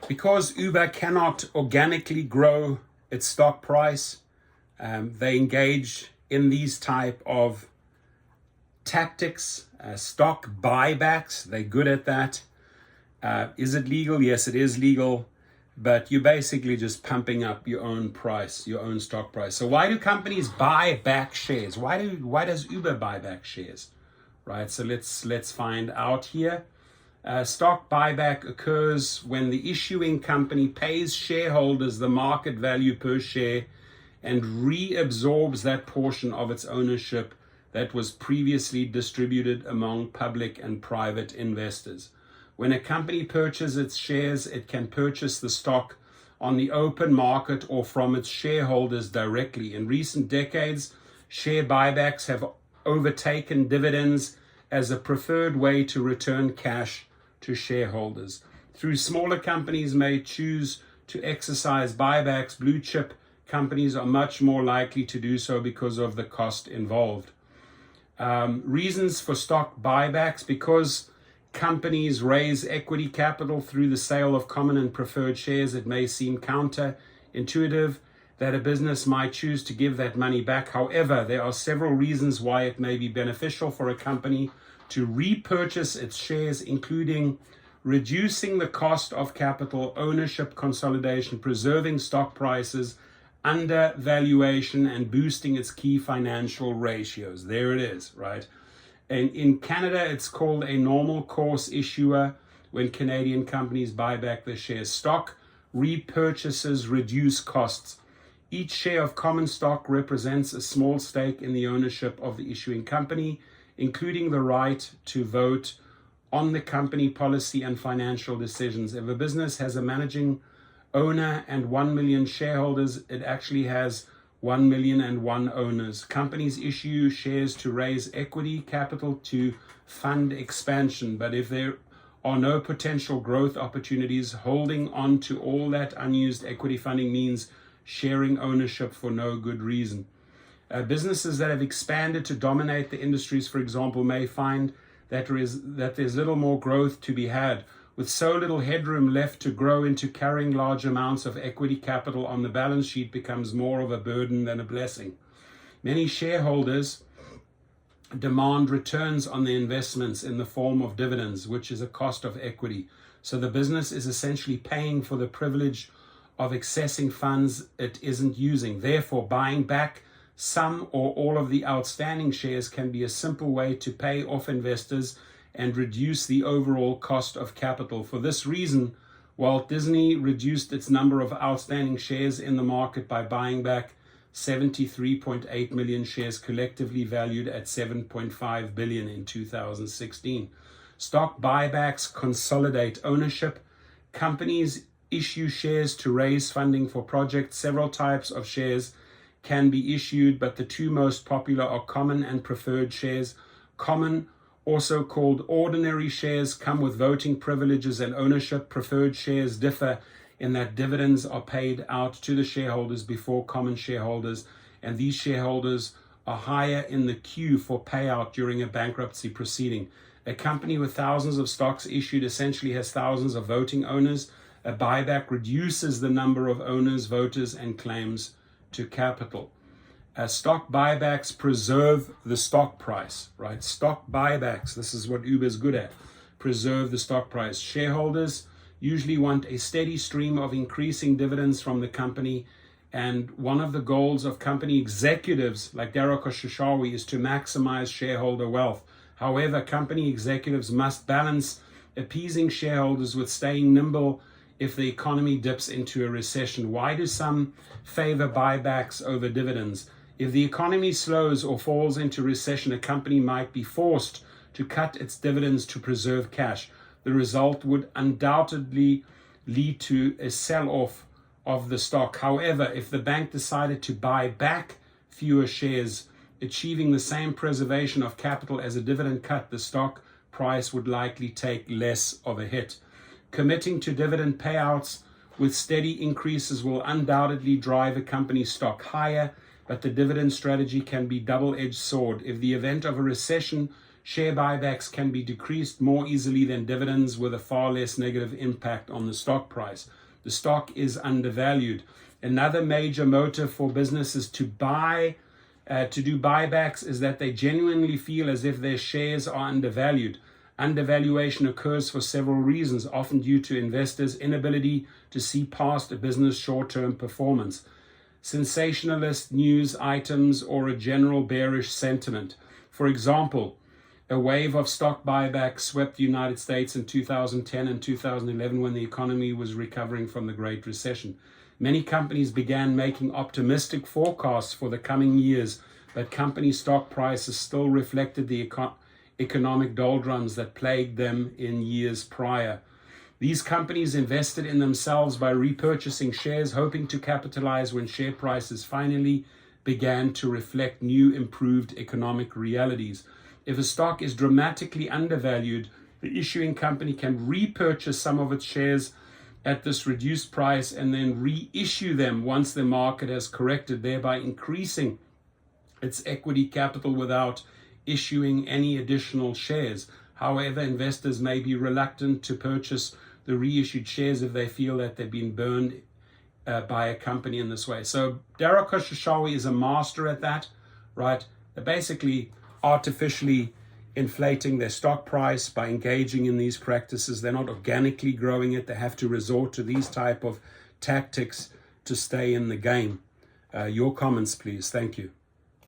Because Uber cannot organically grow its stock price, they engage in these type of tactics, stock buybacks. They're good at that. Is it legal? Yes, it is legal, but you're basically just pumping up your own price, your own stock price. So why do companies buy back shares? Why does Uber buy back shares? Right, so let's find out here. Stock buyback occurs when the issuing company pays shareholders the market value per share and reabsorbs that portion of its ownership that was previously distributed among public and private investors. When a company purchases its shares, it can purchase the stock on the open market or from its shareholders directly. In recent decades, share buybacks have overtaken dividends as a preferred way to return cash to shareholders. Through smaller companies may choose to exercise buybacks, blue chip companies are much more likely to do so because of the cost involved. Reasons for stock buybacks: because companies raise equity capital through the sale of common and preferred shares, it may seem counterintuitive that a business might choose to give that money back. However, there are several reasons why it may be beneficial for a company to repurchase its shares, including reducing the cost of capital, ownership consolidation, preserving stock prices, undervaluation, and boosting its key financial ratios. There it is, right? And in Canada, it's called a normal course issuer when Canadian companies buy back their shares. Stock repurchases reduce costs. Each share of common stock represents a small stake in the ownership of the issuing company, including the right to vote on the company policy and financial decisions. If a business has a managing owner and 1 million shareholders, it actually has 1,000,001 owners. Companies issue shares to raise equity capital to fund expansion, but if there are no potential growth opportunities, holding on to all that unused equity funding means sharing ownership for no good reason. Businesses that have expanded to dominate the industries, for example, may find that there's little more growth to be had. With so little headroom left to grow into, carrying large amounts of equity capital on the balance sheet becomes more of a burden than a blessing. Many shareholders demand returns on their investments in the form of dividends, which is a cost of equity. So the business is essentially paying for the privilege of accessing funds it isn't using. Therefore, buying back some or all of the outstanding shares can be a simple way to pay off investors and reduce the overall cost of capital. For this reason, Walt Disney reduced its number of outstanding shares in the market by buying back 73.8 million shares, collectively valued at $7.5 billion in 2016. Stock buybacks consolidate ownership. Companies issue shares to raise funding for projects. Several types of shares can be issued, but the two most popular are common and preferred shares. Common, also called ordinary shares, come with voting privileges and ownership. Preferred shares differ in that dividends are paid out to the shareholders before common shareholders, and these shareholders are higher in the queue for payout during a bankruptcy proceeding. A company with thousands of stocks issued essentially has thousands of voting owners. A buyback reduces the number of owners, voters, and claims to capital. Stock buybacks preserve the stock price, right? Stock buybacks, this is what Uber is good at, preserve the stock price. Shareholders usually want a steady stream of increasing dividends from the company, and one of the goals of company executives like Daryl Khosrowshahi is to maximize shareholder wealth. However, company executives must balance appeasing shareholders with staying nimble if the economy dips into a recession. Why do some favor buybacks over dividends? If the economy slows or falls into recession, a company might be forced to cut its dividends to preserve cash. The result would undoubtedly lead to a sell-off of the stock. However, if the bank decided to buy back fewer shares, achieving the same preservation of capital as a dividend cut, the stock price would likely take less of a hit. Committing to dividend payouts with steady increases will undoubtedly drive a company's stock higher, but the dividend strategy can be a double-edged sword. If the event of a recession share buybacks can be decreased more easily than dividends with a far less negative impact on the stock price. The stock is undervalued. Another major motive for businesses to do buybacks is that they genuinely feel as if their shares are undervalued. Undervaluation occurs for several reasons, often due to investors' inability to see past a business' short-term performance, sensationalist news items, or a general bearish sentiment. For example, a wave of stock buybacks swept the United States in 2010 and 2011 when the economy was recovering from the Great Recession. Many companies began making optimistic forecasts for the coming years, but company stock prices still reflected the economic doldrums that plagued them in years prior. These companies invested in themselves by repurchasing shares, hoping to capitalize when share prices finally began to reflect new, improved economic realities. If a stock is dramatically undervalued, the issuing company can repurchase some of its shares at this reduced price and then reissue them once the market has corrected, thereby increasing its equity capital without issuing any additional shares. However, investors may be reluctant to purchase the reissued shares if they feel that they've been burned by a company in this way. So Dara Khosrowshahi is a master at that, right? They're basically artificially inflating their stock price by engaging in these practices. They're not organically growing it. They have to resort to these type of tactics to stay in the game. Your comments, please. Thank you.